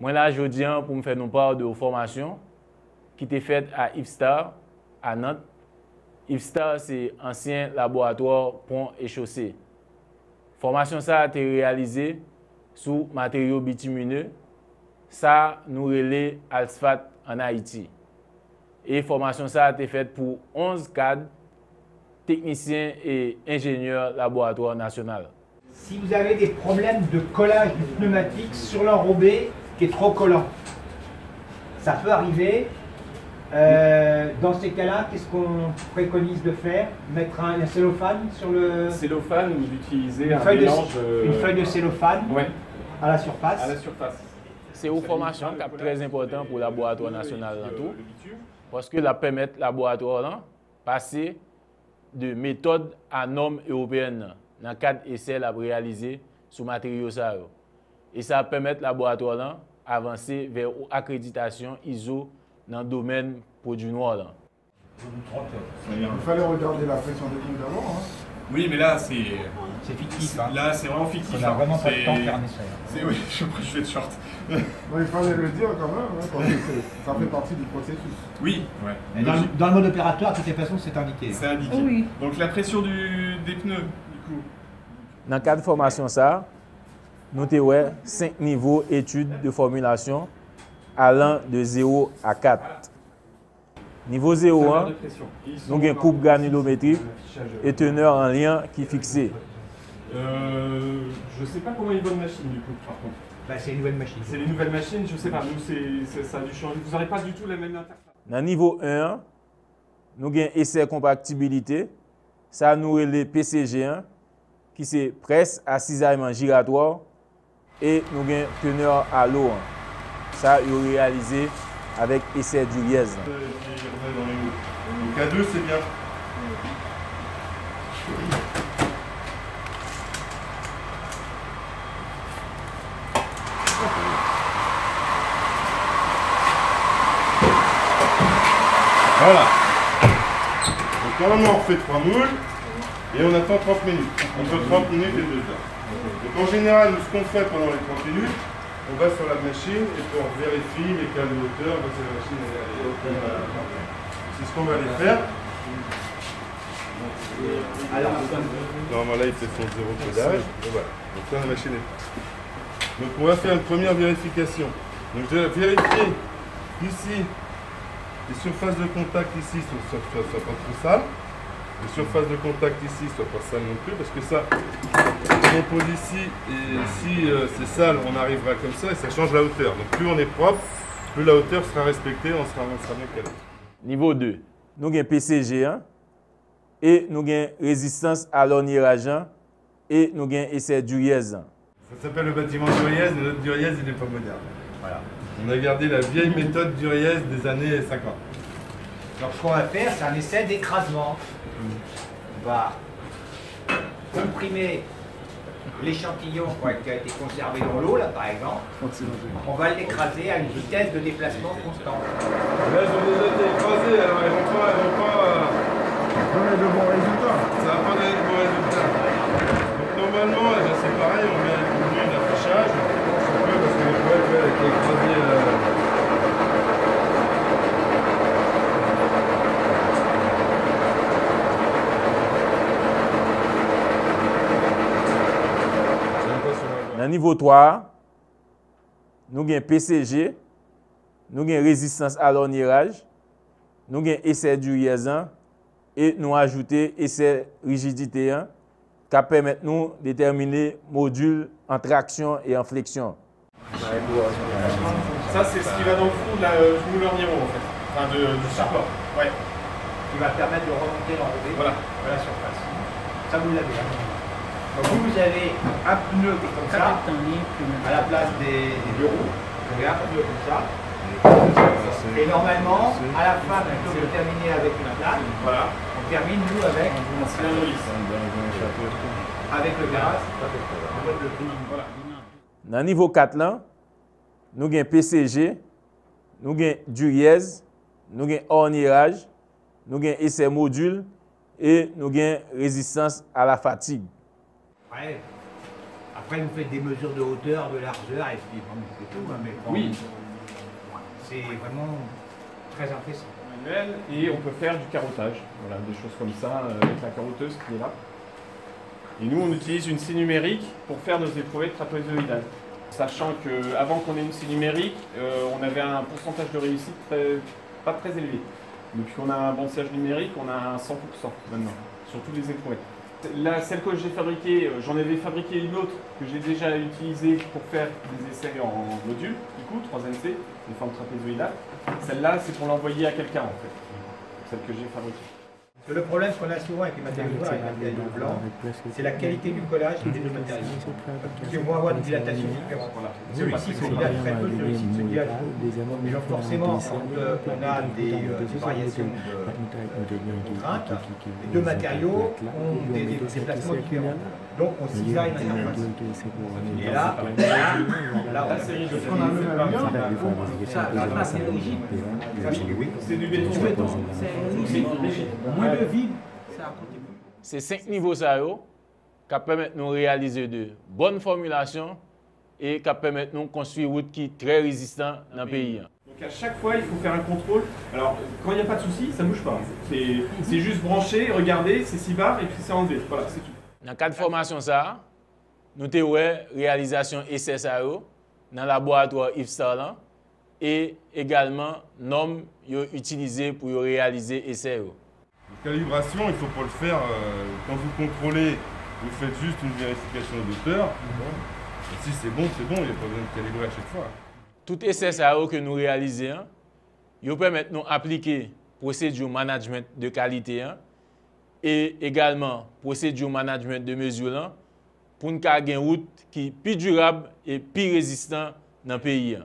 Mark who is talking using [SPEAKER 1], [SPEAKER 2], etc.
[SPEAKER 1] Moi là, je viens pour me faire une part de formation qui était faite à IFSTAR, à Nantes. IFSTAR, c'est ancien laboratoire pont et chaussée. Formation ça a été réalisée sous matériaux bitumineux. Ça nous relais Alsfat en Haïti. Et formation ça a été faite pour 11 cadres, techniciens et ingénieurs laboratoire national.
[SPEAKER 2] Si vous avez des problèmes de collage du pneumatique sur l'enrobé qui est trop collant, ça peut arriver. Dans ces cas-là, qu'est-ce qu'on préconise de faire? Mettre un cellophane sur le...
[SPEAKER 3] Cellophane ou d'utiliser
[SPEAKER 2] une
[SPEAKER 3] un
[SPEAKER 2] feuille
[SPEAKER 3] mélange...
[SPEAKER 2] une feuille de cellophane
[SPEAKER 3] ouais.
[SPEAKER 2] à la surface.
[SPEAKER 3] À la surface.
[SPEAKER 1] C'est une formation qui est très importante pour le laboratoire national dans tout. Parce que ça permet au laboratoire de passer de méthode à normes européennes dans 4 essais à réaliser sur matériaux. Et ça permet au laboratoire d'avancer vers l'accréditation ISO dans le domaine produit noir.
[SPEAKER 4] Il fallait regarder la pression de ligne d'avant. Hein.
[SPEAKER 3] Oui, mais là, c'est
[SPEAKER 2] fictif. Hein.
[SPEAKER 3] Là, c'est vraiment fictif.
[SPEAKER 2] On n'a vraiment pas le temps de faire un essai.
[SPEAKER 3] Oui, je vais être short.
[SPEAKER 4] Il fallait le dire quand même, hein, parce que ça fait partie du processus.
[SPEAKER 3] Oui, ouais.
[SPEAKER 2] Mais dans le mode opératoire, de toute façon, c'est indiqué.
[SPEAKER 3] C'est indiqué. Oui. Donc la pression des pneus, du coup.
[SPEAKER 1] Dans le cadre de formation, nous avons 5 niveaux d'études de formulation allant de 0 à 4. Niveau 0, nous avons une coupe granulométrique et teneur en lien qui est fixée.
[SPEAKER 3] Je ne sais pas comment est une bonne machine du coup, par contre.
[SPEAKER 2] Bah, c'est une nouvelle machine.
[SPEAKER 3] C'est les nouvelles machines, je ne sais pas. Nous, ça a dû changer. Vous n'aurez pas du tout la même interface.
[SPEAKER 1] Dans le niveau 1, nous avons essai compatibilité. Ça nous relève PCG1, qui c'est presse à cisaillement giratoire. Et nous avons teneur à l'eau. Ça, il est réalisé avec essai Duriez.
[SPEAKER 4] Donc à 2, c'est bien. Voilà. Donc normalement on refait 3 moules et on attend 30 minutes. Entre 30 minutes et 2 heures. Donc en général, ce qu'on fait pendant les 30 minutes, on va sur la machine et puis on vérifie les cales de hauteur, parce que la machine est haute. C'est ce qu'on va aller faire.
[SPEAKER 2] Alors,
[SPEAKER 4] normalement là il fait son zéro codage. Et voilà. Donc là la machine est. Donc on va faire une première vérification. Donc je vais vérifier ici les surfaces de contact ici soient pas trop sales. Les surfaces de contact ici ne soient pas sales non plus, parce que ça, on pose ici, et si c'est sale, on arrivera comme ça et ça change la hauteur. Donc plus on est propre, plus la hauteur sera respectée, on sera mieux calé.
[SPEAKER 1] Niveau 2, nous avons PCG1 et nous avons résistance à l'ornirage et nous avons essai Duriez.
[SPEAKER 4] Ça s'appelle le bâtiment Duriez, mais notre Duriez il n'est pas moderne. Voilà. On a gardé la vieille méthode Duriez des années 50.
[SPEAKER 2] donc ce qu'on va faire, c'est un essai d'écrasement. On va comprimer l'échantillon qui a été conservé dans l'eau, là par exemple. On va l'écraser à une vitesse de déplacement constante.
[SPEAKER 4] Là, ils ont déjà été écrasés, alors ils vont pas donner de bons résultats. Ça va pas donner de bons résultats. Donc normalement, c'est pareil, on met un affichage. Parce que le poète a été écrasé.
[SPEAKER 1] Dans le niveau 3, nous avons PCG, nous avons résistance à l'ornirage, nous avons essai Duriez et nous ajoutons essai rigidité qui permet de nous déterminer module en traction et en flexion.
[SPEAKER 3] Ça, c'est ce qui va dans le fond du mouleur Niro, en fait. Enfin, du support. Ouais.
[SPEAKER 2] Qui va permettre de remonter l'enrobé à la surface. Ça, vous l'avez. Donc vous avez un pneu qui est comme ça, à la place des deux roues. Vous avez un pneu comme ça. Et normalement, à la fin, plutôt que de terminer avec une plaque, on termine nous avec le gaz.
[SPEAKER 1] Dans le niveau 4, là, nous avons PCG, nous avons Duriez, nous avons ornirage, nous avons essai module et nous avons résistance à la fatigue.
[SPEAKER 2] Ouais. Après, vous faites des mesures de hauteur, de largeur, et puis c'est tout. Hein, mais
[SPEAKER 3] Oui.
[SPEAKER 2] C'est vraiment très intéressant.
[SPEAKER 3] Manuel, et on peut faire du carottage. Voilà, des choses comme ça avec la carotteuse qui est là. Et nous, on utilise une scie numérique pour faire nos éprouvettes trapézoïdales. Sachant qu'avant qu'on ait une scie numérique, on avait un pourcentage de réussite pas très élevé. Depuis qu'on a un bonçage numérique, on a un 100% maintenant, sur tous les éprouvettes. Là, celle que j'ai fabriquée, j'en avais fabriqué une autre que j'ai déjà utilisée pour faire des essais en module, du coup, 3NC, des formes trapézoïdales. Celle-là, c'est pour l'envoyer à quelqu'un, en fait, celle que j'ai fabriquée.
[SPEAKER 2] Parce que le problème qu'on a souvent avec les matériaux noirs et les matériaux blancs, c'est la qualité du collage des deux matériaux. Qui vont avoir des dilatations différentes. Voilà. Celui-ci se dilate très peu, celui-ci se dilate beaucoup. Mais donc forcément, quand on a des variations de contraintes, les deux matériaux ont des déplacements différents. Donc on cisaille une interface. Et là, c'est rigide. Ça, c'est rigide.
[SPEAKER 3] C'est du béton.
[SPEAKER 2] C'est rigide. Moins de vide, ça a côté.
[SPEAKER 1] C'est 5 niveaux ça yo, qui permettent de nous réaliser de bonnes formulations et qui permettent de nous construire une route qui est très résistante dans le pays.
[SPEAKER 3] Donc à chaque fois, il faut faire un contrôle. Alors, quand il n'y a pas de souci, ça ne bouge pas. C'est juste brancher, regarder, c'est 6 barres et puis c'est enlevé. Voilà, c'est tout.
[SPEAKER 1] Dans le cadre de formation, ça, nous avons réalisation essai ça yo, dans le laboratoire IFSTAR et également normes utilisées pour réaliser essai.
[SPEAKER 4] La calibration, il ne faut pas le faire quand vous contrôlez, vous faites juste une vérification d'auteur. Et si c'est bon, il n'y a pas besoin de calibrer à chaque fois.
[SPEAKER 1] Tout essai que nous réalisons, il permet de nous appliquer procédure management de qualité et également procédure management de mesure pour nous avoir une route qui est plus durable et plus résistante dans le pays.